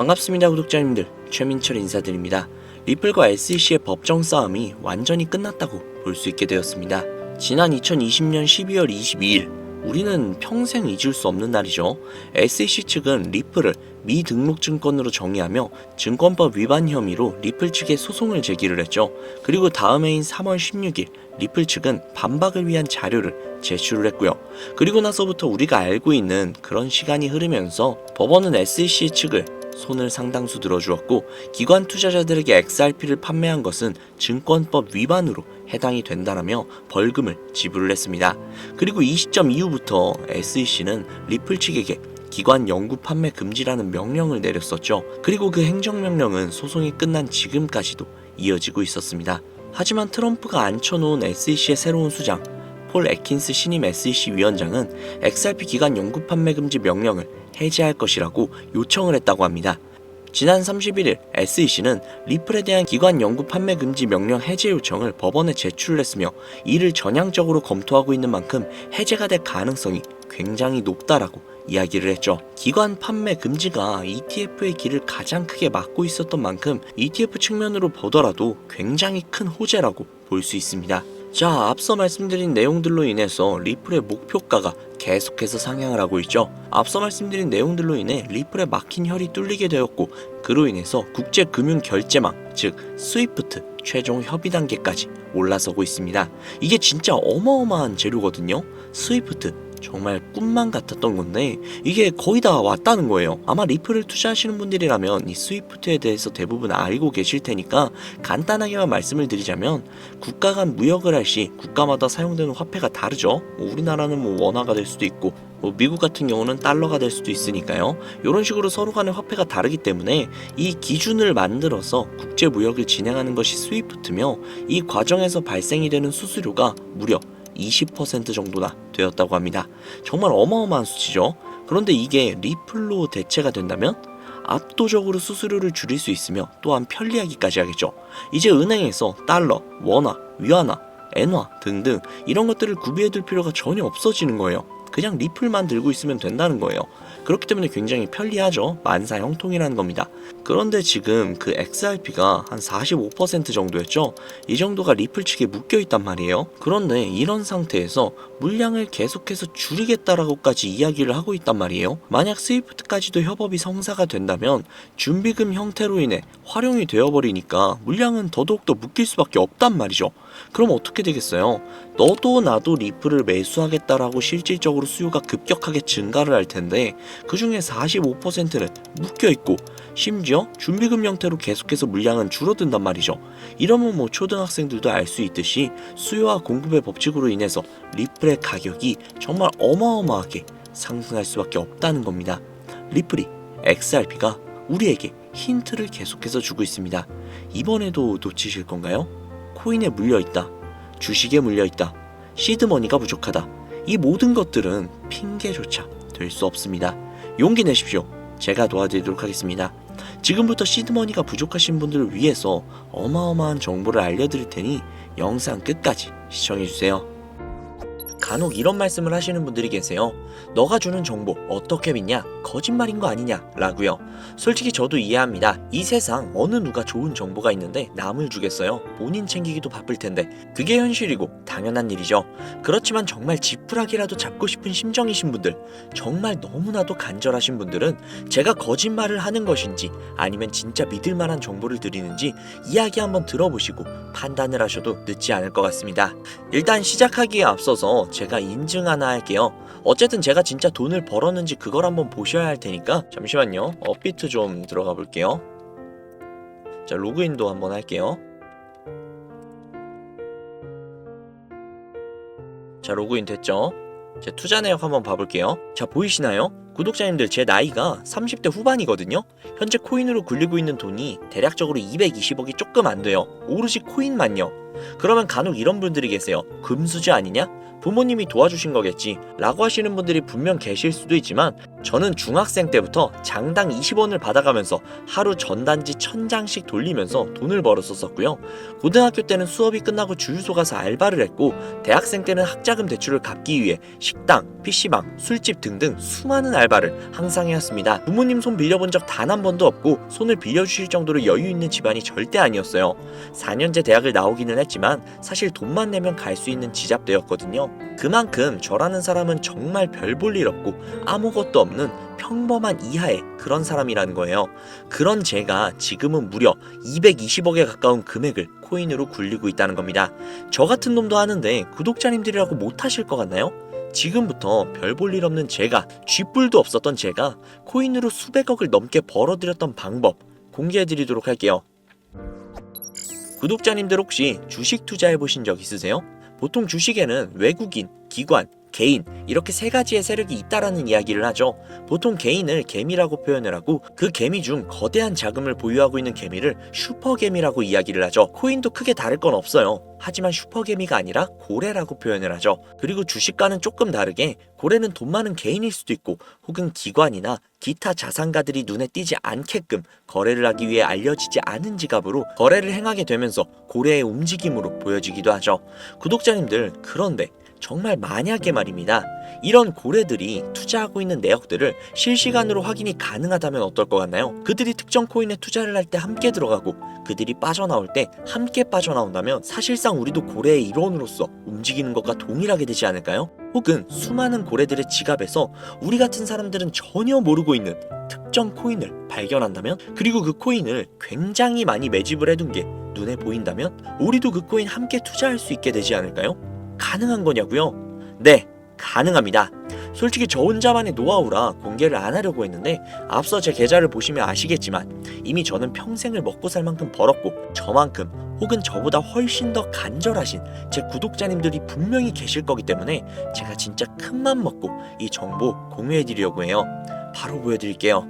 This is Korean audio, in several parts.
반갑습니다 구독자님들, 최민철 인사드립니다. 리플과 SEC의 법정 싸움이 완전히 끝났다고 볼 수 있게 되었습니다. 지난 2020년 12월 22일 우리는 평생 잊을 수 없는 날이죠. SEC 측은 리플을 미등록증권으로 정의하며 증권법 위반 혐의로 리플 측에 소송을 제기를 했죠. 그리고 다음 해인 3월 16일 리플 측은 반박을 위한 자료를 제출을 했고요. 그리고 나서부터 우리가 알고 있는 그런 시간이 흐르면서 법원은 SEC 측을 손을 상당수 들어주었고, 기관 투자자들에게 XRP를 판매한 것은 증권법 위반으로 해당이 된다라며 벌금을 지불을 했습니다. 그리고 이 시점 이후부터 SEC는 리플 측에게 기관 영구 판매 금지라는 명령을 내렸었죠. 그리고 그 행정명령은 소송이 끝난 지금까지도 이어지고 있었습니다. 하지만 트럼프가 앉혀놓은 SEC의 새로운 수장 폴 애킨스 신임 SEC 위원장은 XRP 기관 영구 판매 금지 명령을 해제할 것이라고 요청을 했다고 합니다. 지난 31일 SEC는 리플에 대한 기관 영구 판매 금지 명령 해제 요청을 법원에 제출을 했으며, 이를 전향적으로 검토하고 있는 만큼 해제가 될 가능성이 굉장히 높다라고 이야기를 했죠. 기관 판매 금지가 ETF의 길을 가장 크게 막고 있었던 만큼 ETF 측면으로 보더라도 굉장히 큰 호재라고 볼 수 있습니다. 자, 앞서 말씀드린 내용들로 인해서 리플의 목표가가 계속해서 상향을 하고 있죠. 앞서 말씀드린 내용들로 인해 리플의 막힌 혈이 뚫리게 되었고, 그로 인해서 국제금융결제망 즉 스위프트 최종 협의 단계까지 올라서고 있습니다. 이게 진짜 어마어마한 재료거든요. 스위프트 정말 꿈만 같았던 건데 이게 거의 다 왔다는 거예요. 아마 리플을 투자하시는 분들이라면 이 스위프트에 대해서 대부분 알고 계실 테니까 간단하게만 말씀을 드리자면, 국가 간 무역을 할 시 국가마다 사용되는 화폐가 다르죠. 우리나라는 원화가 될 수도 있고 미국 같은 경우는 달러가 될 수도 있으니까요. 이런 식으로 서로 간의 화폐가 다르기 때문에 이 기준을 만들어서 국제 무역을 진행하는 것이 스위프트며, 이 과정에서 발생이 되는 수수료가 무려 20% 정도나 되었다고 합니다. 정말 어마어마한 수치죠. 그런데 이게 리플로 대체가 된다면 압도적으로 수수료를 줄일 수 있으며 또한 편리하기까지 하겠죠. 이제 은행에서 달러, 원화, 위안화, 엔화 등등 이런 것들을 구비해둘 필요가 전혀 없어지는 거예요. 그냥 리플만 들고 있으면 된다는 거예요. 그렇기 때문에 굉장히 편리하죠. 만사형통이라는 겁니다. 그런데 지금 그 XRP가 한 45% 정도였죠. 이 정도가 리플 측에 묶여있단 말이에요. 그런데 이런 상태에서 물량을 계속해서 줄이겠다라고까지 이야기를 하고 있단 말이에요. 만약 스위프트까지도 협업이 성사가 된다면 준비금 형태로 인해 활용이 되어버리니까 물량은 더더욱더 묶일 수밖에 없단 말이죠. 그럼 어떻게 되겠어요? 너도 나도 리플을 매수하겠다라고 실질적으로 수요가 급격하게 증가를 할 텐데, 그 중에 45%는 묶여있고 심지어 준비금 형태로 계속해서 물량은 줄어든단 말이죠. 이러면 초등학생들도 알 수 있듯이 수요와 공급의 법칙으로 인해서 리플의 가격이 정말 어마어마하게 상승할 수밖에 없다는 겁니다. 리플이 XRP가 우리에게 힌트를 계속해서 주고 있습니다. 이번에도 놓치실 건가요? 코인에 물려있다, 주식에 물려있다, 시드머니가 부족하다, 이 모든 것들은 핑계조차 될 수 없습니다. 용기 내십시오. 제가 도와드리도록 하겠습니다. 지금부터 시드머니가 부족하신 분들을 위해서 어마어마한 정보를 알려드릴 테니 영상 끝까지 시청해주세요. 간혹 이런 말씀을 하시는 분들이 계세요. 너가 주는 정보 어떻게 믿냐? 거짓말인 거 아니냐? 라고요. 솔직히 저도 이해합니다. 이 세상 어느 누가 좋은 정보가 있는데 남을 주겠어요? 본인 챙기기도 바쁠 텐데. 그게 현실이고 당연한 일이죠. 그렇지만 정말 지푸라기라도 잡고 싶은 심정이신 분들, 정말 너무나도 간절하신 분들은 제가 거짓말을 하는 것인지 아니면 진짜 믿을 만한 정보를 드리는지 이야기 한번 들어보시고 판단을 하셔도 늦지 않을 것 같습니다. 일단 시작하기에 앞서서 제가 인증 하나 할게요. 어쨌든 제가 진짜 돈을 벌었는지 그걸 한번 보셔야 할 테니까 잠시만요. 업비트 좀 들어가 볼게요. 자, 로그인도 한번 할게요. 자, 로그인 됐죠? 제 투자 내역 한번 봐볼게요. 자, 보이시나요? 구독자님들, 제 나이가 30대 후반이거든요. 현재 코인으로 굴리고 있는 돈이 대략적으로 220억이 조금 안 돼요. 오로지 코인만요. 그러면 간혹 이런 분들이 계세요. 금수저 아니냐? 부모님이 도와주신 거겠지 라고 하시는 분들이 분명 계실 수도 있지만, 저는 중학생 때부터 장당 20원을 받아가면서 하루 전단지 1000장씩 돌리면서 돈을 벌었었고요. 고등학교 때는 수업이 끝나고 주유소 가서 알바를 했고, 대학생 때는 학자금 대출을 갚기 위해 식당, PC방, 술집 등등 수많은 알바를 항상 해왔습니다. 부모님 손 빌려본 적 단 한 번도 없고 손을 빌려주실 정도로 여유 있는 집안이 절대 아니었어요. 4년제 대학을 나오기는 했지만 사실 돈만 내면 갈 수 있는 지잡대였거든요. 그만큼 저라는 사람은 정말 별 볼 일 없고 아무것도 없는 평범한 이하의 그런 사람이라는 거예요. 그런 제가 지금은 무려 220억에 가까운 금액을 코인으로 굴리고 있다는 겁니다. 저 같은 놈도 하는데 구독자님들이라고 못하실 것 같나요? 지금부터 별 볼 일 없는 제가, 쥐뿔도 없었던 제가 코인으로 수백억을 넘게 벌어들였던 방법 공개해드리도록 할게요. 구독자님들 혹시 주식 투자해보신 적 있으세요? 보통 주식에는 외국인, 기관, 개인 이렇게 세 가지의 세력이 있다라는 이야기를 하죠. 보통 개인을 개미라고 표현을 하고 그 개미 중 거대한 자금을 보유하고 있는 개미를 슈퍼개미라고 이야기를 하죠. 코인도 크게 다를 건 없어요. 하지만 슈퍼개미가 아니라 고래라고 표현을 하죠. 그리고 주식과는 조금 다르게 고래는 돈 많은 개인일 수도 있고 혹은 기관이나 기타 자산가들이 눈에 띄지 않게끔 거래를 하기 위해 알려지지 않은 지갑으로 거래를 행하게 되면서 고래의 움직임으로 보여지기도 하죠. 구독자님들, 그런데 정말 만약에 말입니다. 이런 고래들이 투자하고 있는 내역들을 실시간으로 확인이 가능하다면 어떨 것 같나요? 그들이 특정 코인에 투자를 할 때 함께 들어가고 그들이 빠져나올 때 함께 빠져나온다면 사실상 우리도 고래의 일원으로서 움직이는 것과 동일하게 되지 않을까요? 혹은 수많은 고래들의 지갑에서 우리 같은 사람들은 전혀 모르고 있는 특정 코인을 발견한다면, 그리고 그 코인을 굉장히 많이 매집을 해둔 게 눈에 보인다면 우리도 그 코인 함께 투자할 수 있게 되지 않을까요? 가능한 거냐고요? 네, 가능합니다. 솔직히 저 혼자만의 노하우라 공개를 안 하려고 했는데 앞서 제 계좌를 보시면 아시겠지만 이미 저는 평생을 먹고 살 만큼 벌었고 저만큼 혹은 저보다 훨씬 더 간절하신 제 구독자님들이 분명히 계실 거기 때문에 제가 진짜 큰맘 먹고 이 정보 공유해드리려고 해요. 바로 보여드릴게요.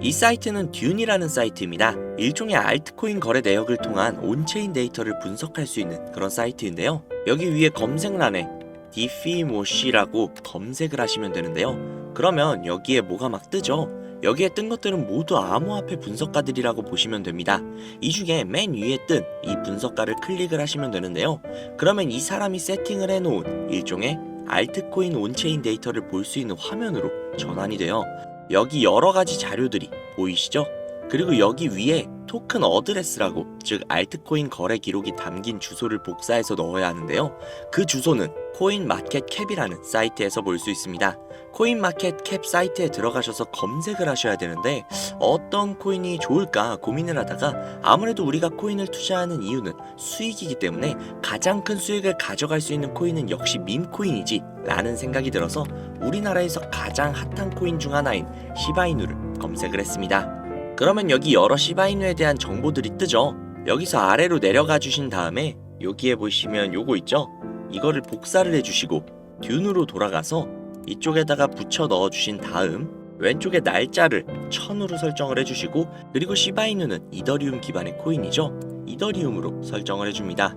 이 사이트는 듄이라는 사이트입니다. 일종의 알트코인 거래 내역을 통한 온체인 데이터를 분석할 수 있는 그런 사이트인데요. 여기 위에 검색란에 디피모시라고 검색을 하시면 되는데요. 그러면 여기에 뭐가 막 뜨죠? 여기에 뜬 것들은 모두 암호화폐 분석가들이라고 보시면 됩니다. 이 중에 맨 위에 뜬 이 분석가를 클릭을 하시면 되는데요. 그러면 이 사람이 세팅을 해놓은 일종의 알트코인 온체인 데이터를 볼 수 있는 화면으로 전환이 돼요. 여기 여러가지 자료들이 보이시죠? 그리고 여기 위에 토큰 어드레스라고, 즉 알트코인 거래 기록이 담긴 주소를 복사해서 넣어야 하는데요. 그 주소는 코인마켓캡이라는 사이트에서 볼 수 있습니다. 코인마켓캡 사이트에 들어가셔서 검색을 하셔야 되는데 어떤 코인이 좋을까 고민을 하다가 아무래도 우리가 코인을 투자하는 이유는 수익이기 때문에 가장 큰 수익을 가져갈 수 있는 코인은 역시 밈코인이지 라는 생각이 들어서 우리나라에서 가장 핫한 코인 중 하나인 시바이누를 검색을 했습니다. 그러면 여기 여러 시바이누에 대한 정보들이 뜨죠. 여기서 아래로 내려가 주신 다음에 여기에 보시면 요거 있죠? 이거를 복사를 해주시고 듄으로 돌아가서 이쪽에다가 붙여 넣어 주신 다음 왼쪽에 날짜를 1000으로 설정을 해주시고, 그리고 시바이누는 이더리움 기반의 코인이죠. 이더리움으로 설정을 해줍니다.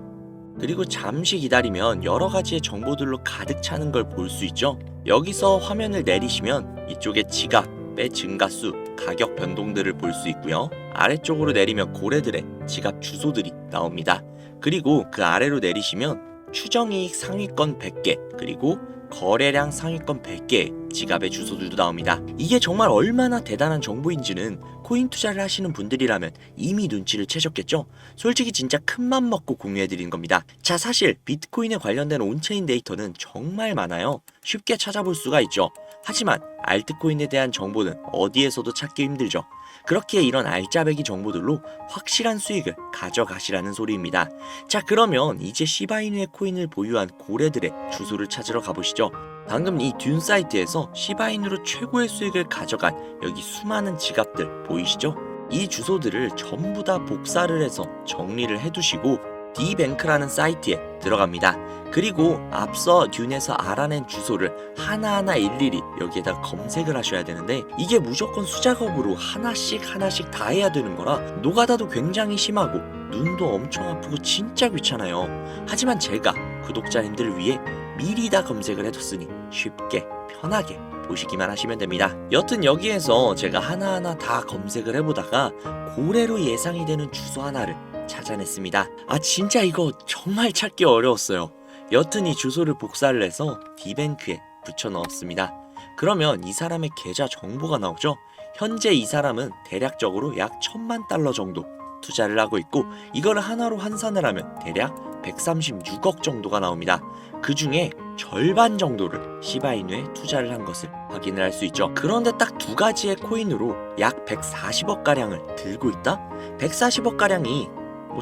그리고 잠시 기다리면 여러 가지의 정보들로 가득 차는 걸 볼 수 있죠. 여기서 화면을 내리시면 이쪽에 지갑의 증가수, 가격 변동들을 볼 수 있고요. 아래쪽으로 내리면 고래들의 지갑 주소들이 나옵니다. 그리고 그 아래로 내리시면 추정이익 상위권 100개, 그리고 거래량 상위권 100개의 지갑의 주소들도 나옵니다. 이게 정말 얼마나 대단한 정보인지는 코인 투자를 하시는 분들이라면 이미 눈치를 채셨겠죠? 솔직히 진짜 큰맘 먹고 공유해드리는 겁니다. 자, 사실 비트코인에 관련된 온체인 데이터는 정말 많아요. 쉽게 찾아볼 수가 있죠. 하지만 알트코인에 대한 정보는 어디에서도 찾기 힘들죠. 그렇기에 이런 알짜배기 정보들로 확실한 수익을 가져가시라는 소리입니다. 자, 그러면 이제 시바이누의 코인을 보유한 고래들의 주소를 찾으러 가보시죠. 방금 이 듄 사이트에서 시바이누로 최고의 수익을 가져간 여기 수많은 지갑들 보이시죠? 이 주소들을 전부 다 복사를 해서 정리를 해두시고 디뱅크라는 사이트에 들어갑니다. 그리고 앞서 듄에서 알아낸 주소를 하나하나 일일이 여기에다 검색을 하셔야 되는데 이게 무조건 수작업으로 하나씩 다 해야 되는 거라 노가다도 굉장히 심하고 눈도 엄청 아프고 진짜 귀찮아요. 하지만 제가 구독자님들을 위해 미리 다 검색을 해뒀으니 쉽게 편하게 보시기만 하시면 됩니다. 여튼 여기에서 제가 하나하나 다 검색을 해보다가 고래로 예상이 되는 주소 하나를 찾아냈습니다. 진짜 이거 정말 찾기 어려웠어요. 여튼 이 주소를 복사를 해서 디뱅크에 붙여 넣었습니다. 그러면 이 사람의 계좌 정보가 나오죠. 현재 이 사람은 대략적으로 약 1000만 달러 정도 투자를 하고 있고, 이거를 하나로 환산을 하면 대략 136억 정도가 나옵니다. 그 중에 절반 정도를 시바이누에 투자를 한 것을 확인을 할 수 있죠. 그런데 딱 두 가지의 코인으로 약 140억 가량을 들고 있다? 140억 가량이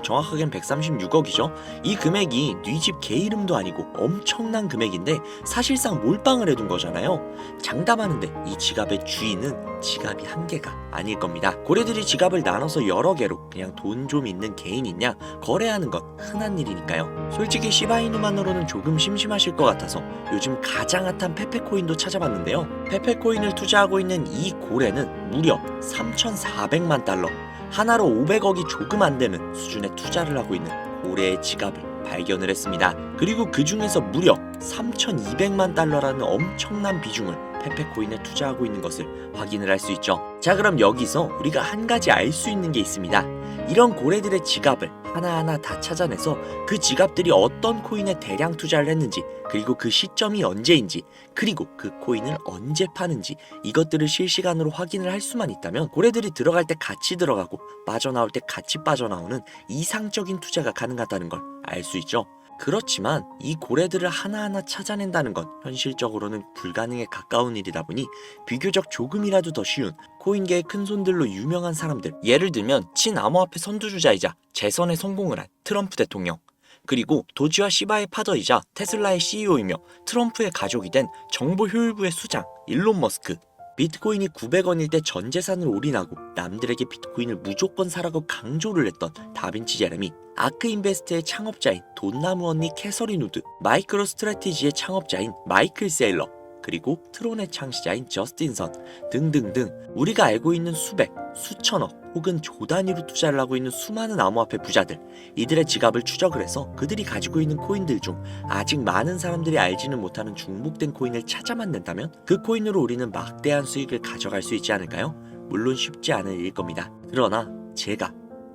정확하게는 136억이죠. 이 금액이 네 집 개 이름도 아니고 엄청난 금액인데 사실상 몰빵을 해둔 거잖아요. 장담하는데 이 지갑의 주인은 지갑이 한 개가 아닐 겁니다. 고래들이 지갑을 나눠서 여러 개로 그냥 돈 좀 있는 개인 있냐 거래하는 건 흔한 일이니까요. 솔직히 시바이누만으로는 조금 심심하실 것 같아서 요즘 가장 핫한 페페코인도 찾아봤는데요. 페페코인을 투자하고 있는 이 고래는 무려 3,400만 달러, 하나로 500억이 조금 안 되는 수준의 투자를 하고 있는 고래의 지갑을 발견을 했습니다. 그리고 그 중에서 무려 3,200만 달러라는 엄청난 비중을 페페코인에 투자하고 있는 것을 확인을 할 수 있죠. 자, 그럼 여기서 우리가 한 가지 알 수 있는 게 있습니다. 이런 고래들의 지갑을 하나하나 다 찾아내서 그 지갑들이 어떤 코인에 대량 투자를 했는지, 그리고 그 시점이 언제인지, 그리고 그 코인을 언제 파는지, 이것들을 실시간으로 확인을 할 수만 있다면 고래들이 들어갈 때 같이 들어가고 빠져나올 때 같이 빠져나오는 이상적인 투자가 가능하다는 걸 알 수 있죠. 그렇지만 이 고래들을 하나하나 찾아낸다는 건 현실적으로는 불가능에 가까운 일이다 보니 비교적 조금이라도 더 쉬운 코인계의 큰손들로 유명한 사람들, 예를 들면 친암호화폐 선두주자이자 재선에 성공을 한 트럼프 대통령, 그리고 도지와 시바의 파더이자 테슬라의 CEO이며 트럼프의 가족이 된 정보 효율부의 수장 일론 머스크, 비트코인이 900원일 때 전 재산을 올인하고 남들에게 비트코인을 무조건 사라고 강조를 했던 다빈치 제레미, 아크인베스트의 창업자인 돈나무 언니 캐서린 우드, 마이크로 스트래티지의 창업자인 마이클 세일러, 그리고 트론의 창시자인 저스틴 선 등등등 우리가 알고 있는 수백, 수천억 혹은 조 단위로 투자를 하고 있는 수많은 암호화폐 부자들, 이들의 지갑을 추적을 해서 그들이 가지고 있는 코인들 중 아직 많은 사람들이 알지는 못하는 중복된 코인을 찾아만 낸다면 그 코인으로 우리는 막대한 수익을 가져갈 수 있지 않을까요? 물론 쉽지 않은 일일 겁니다. 그러나 제가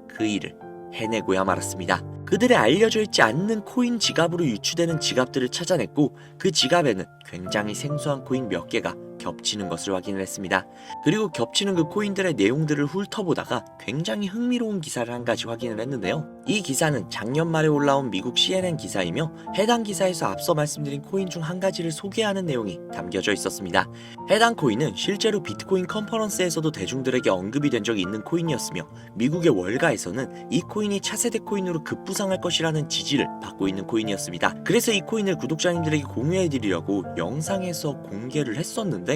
그 일을 해내고야 말았습니다. 그들의 알려져 있지 않는 코인 지갑으로 유추되는 지갑들을 찾아냈고, 그 지갑에는 굉장히 생소한 코인 몇 개가 겹치는 것을 확인을 했습니다. 그리고 겹치는 그 코인들의 내용들을 훑어보다가 굉장히 흥미로운 기사를 한 가지 확인을 했는데요. 이 기사는 작년 말에 올라온 미국 CNN 기사이며 해당 기사에서 앞서 말씀드린 코인 중 한 가지를 소개하는 내용이 담겨져 있었습니다. 해당 코인은 실제로 비트코인 컨퍼런스에서도 대중들에게 언급이 된 적이 있는 코인이었으며 미국의 월가에서는 이 코인이 차세대 코인으로 급부상할 것이라는 지지를 받고 있는 코인이었습니다. 그래서 이 코인을 구독자님들에게 공유해드리려고 영상에서 공개를 했었는데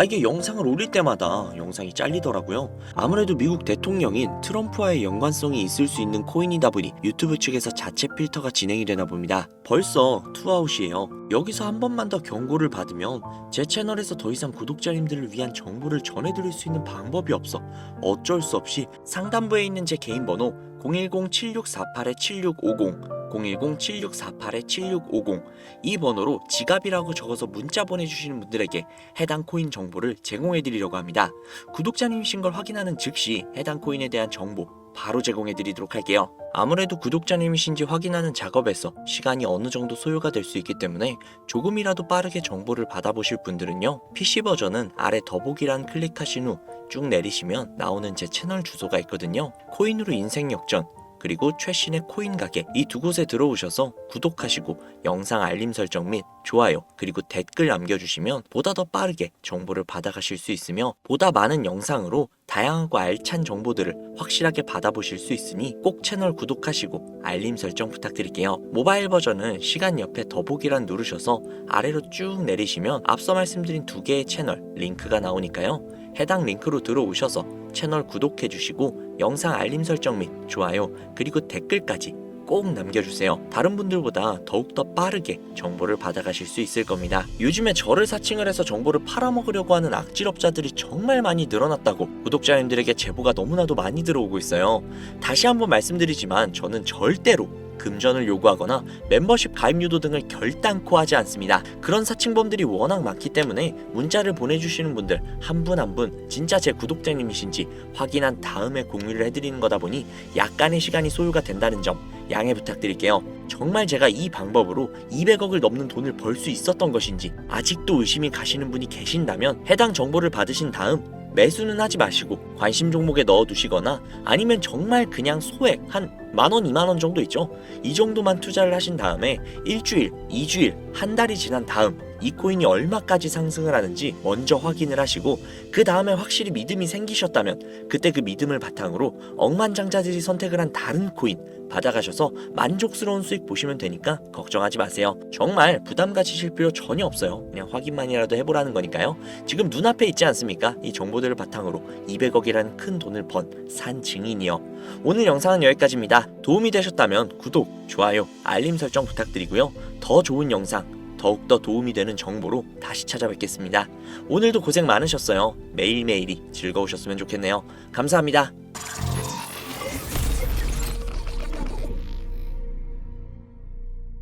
이게 영상을 올릴 때마다 영상이 잘리더라고요. 아무래도 미국 대통령인 트럼프와의 연관성이 있을 수 있는 코인이다 보니 유튜브 측에서 자체 필터가 진행이 되나 봅니다. 벌써 투아웃이에요. 여기서 한 번만 더 경고를 받으면 제 채널에서 더 이상 구독자님들을 위한 정보를 전해드릴 수 있는 방법이 없어 어쩔 수 없이 상단부에 있는 제 개인 번호 010-7648-7650 010-7648-7650 이 번호로 지갑이라고 적어서 문자 보내주시는 분들에게 해당 코인 정보를 제공해드리려고 합니다. 구독자님이신 걸 확인하는 즉시 해당 코인에 대한 정보 바로 제공해드리도록 할게요. 아무래도 구독자님이신지 확인하는 작업에서 시간이 어느 정도 소요가 될 수 있기 때문에 조금이라도 빠르게 정보를 받아보실 분들은요, PC 버전은 아래 더보기란 클릭하신 후 쭉 내리시면 나오는 제 채널 주소가 있거든요. 코인으로 인생 역전, 그리고 최신의 코인 가게, 이 두 곳에 들어오셔서 구독하시고 영상 알림 설정 및 좋아요 그리고 댓글 남겨주시면 보다 더 빠르게 정보를 받아가실 수 있으며 보다 많은 영상으로 다양하고 알찬 정보들을 확실하게 받아보실 수 있으니 꼭 채널 구독하시고 알림 설정 부탁드릴게요. 모바일 버전은 시간 옆에 더보기란 누르셔서 아래로 쭉 내리시면 앞서 말씀드린 두 개의 채널 링크가 나오니까요. 해당 링크로 들어오셔서 채널 구독해주시고 영상 알림 설정 및 좋아요 그리고 댓글까지 꼭 남겨주세요. 다른 분들보다 더욱더 빠르게 정보를 받아가실 수 있을 겁니다. 요즘에 저를 사칭을 해서 정보를 팔아먹으려고 하는 악질업자들이 정말 많이 늘어났다고 구독자님들에게 제보가 너무나도 많이 들어오고 있어요. 다시 한번 말씀드리지만 저는 절대로 금전을 요구하거나 멤버십 가입 유도 등을 결단코 하지 않습니다. 그런 사칭범들이 워낙 많기 때문에 문자를 보내주시는 분들 한 분 한 분 진짜 제 구독자님이신지 확인한 다음에 공유를 해드리는 거다 보니 약간의 시간이 소요가 된다는 점 양해 부탁드릴게요. 정말 제가 이 방법으로 200억을 넘는 돈을 벌 수 있었던 것인지 아직도 의심이 가시는 분이 계신다면 해당 정보를 받으신 다음 매수는 하지 마시고 관심 종목에 넣어두시거나 아니면 정말 그냥 소액 한 만원, 2만원 정도 있죠? 이 정도만 투자를 하신 다음에 일주일, 2주일, 한 달이 지난 다음 이 코인이 얼마까지 상승을 하는지 먼저 확인을 하시고 그 다음에 확실히 믿음이 생기셨다면 그때 그 믿음을 바탕으로 억만장자들이 선택을 한 다른 코인 받아가셔서 만족스러운 수익 보시면 되니까 걱정하지 마세요. 정말 부담 가지실 필요 전혀 없어요. 그냥 확인만이라도 해보라는 거니까요. 지금 눈앞에 있지 않습니까? 이 정보들을 바탕으로 200억이라는 큰 돈을 번 산 증인이요. 오늘 영상은 여기까지입니다. 도움이 되셨다면 구독, 좋아요, 알림 설정 부탁드리고요. 더 좋은 영상, 더욱더 도움이 되는 정보로 다시 찾아뵙겠습니다. 오늘도 고생 많으셨어요. 매일매일이 즐거우셨으면 좋겠네요. 감사합니다.